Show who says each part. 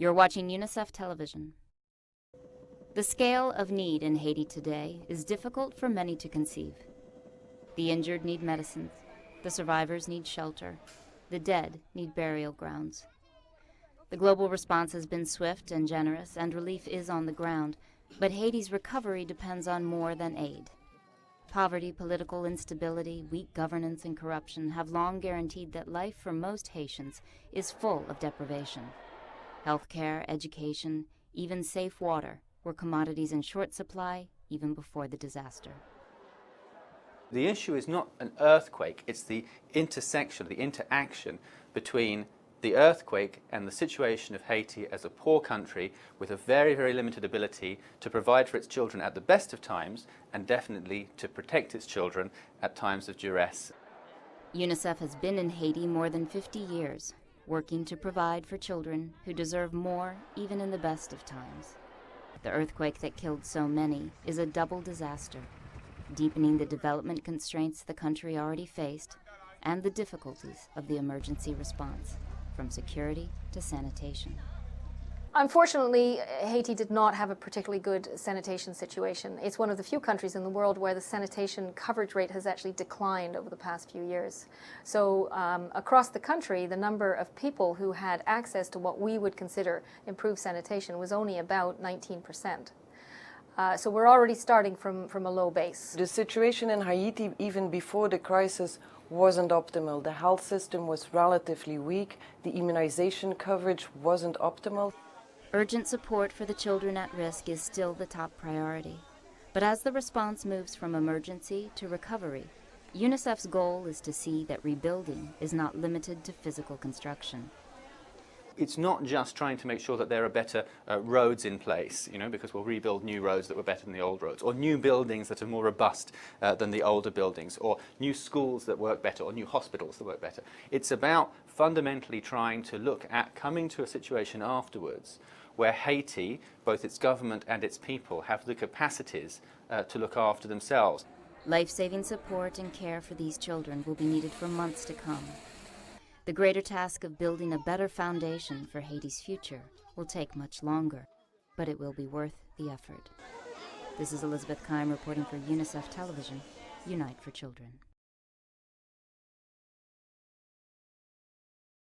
Speaker 1: You're watching UNICEF television. The scale of need in Haiti today is difficult for many to conceive. The injured need medicines, the survivors need shelter, the dead need burial grounds. The global response has been swift and generous, and relief is on the ground, but Haiti's recovery depends on more than aid. Poverty, political instability, weak governance, and corruption have long guaranteed that life for most Haitians is full of deprivation. Healthcare, education, even safe water were commodities in short supply even before the disaster.
Speaker 2: The issue is not an earthquake, it's the intersection, the interaction between the earthquake and the situation of Haiti as a poor country with a very, very limited ability to provide for its children at the best of times and definitely to protect its children at times of duress.
Speaker 1: UNICEF has been in Haiti more than 50 years, working to provide for children who deserve more even in the best of times. The earthquake that killed so many is a double disaster, deepening the development constraints the country already faced and the difficulties of the emergency response, from security to sanitation.
Speaker 3: Unfortunately, Haiti did not have a particularly good sanitation situation. It's one of the few countries in the world where the sanitation coverage rate has actually declined over the past few years. So across the country, the number of people who had access to what we would consider improved sanitation was only about 19%. So we're already starting from a low base.
Speaker 4: The situation in Haiti, even before the crisis, wasn't optimal. The health system was relatively weak. The immunization coverage wasn't optimal.
Speaker 1: Urgent support for the children at risk is still the top priority. But as the response moves from emergency to recovery, UNICEF's goal is to see that rebuilding is not limited to physical construction.
Speaker 2: It's not just trying to make sure that there are better roads in place, because we'll rebuild new roads that were better than the old roads, or new buildings that are more robust than the older buildings, or new schools that work better, or new hospitals that work better. It's about fundamentally trying to look at coming to a situation afterwards where Haiti, both its government and its people, have the capacities to look after themselves.
Speaker 1: Life-saving support and care for these children will be needed for months to come. The greater task of building a better foundation for Haiti's future will take much longer, but it will be worth the effort. This is Elizabeth Keim reporting for UNICEF Television. Unite for Children.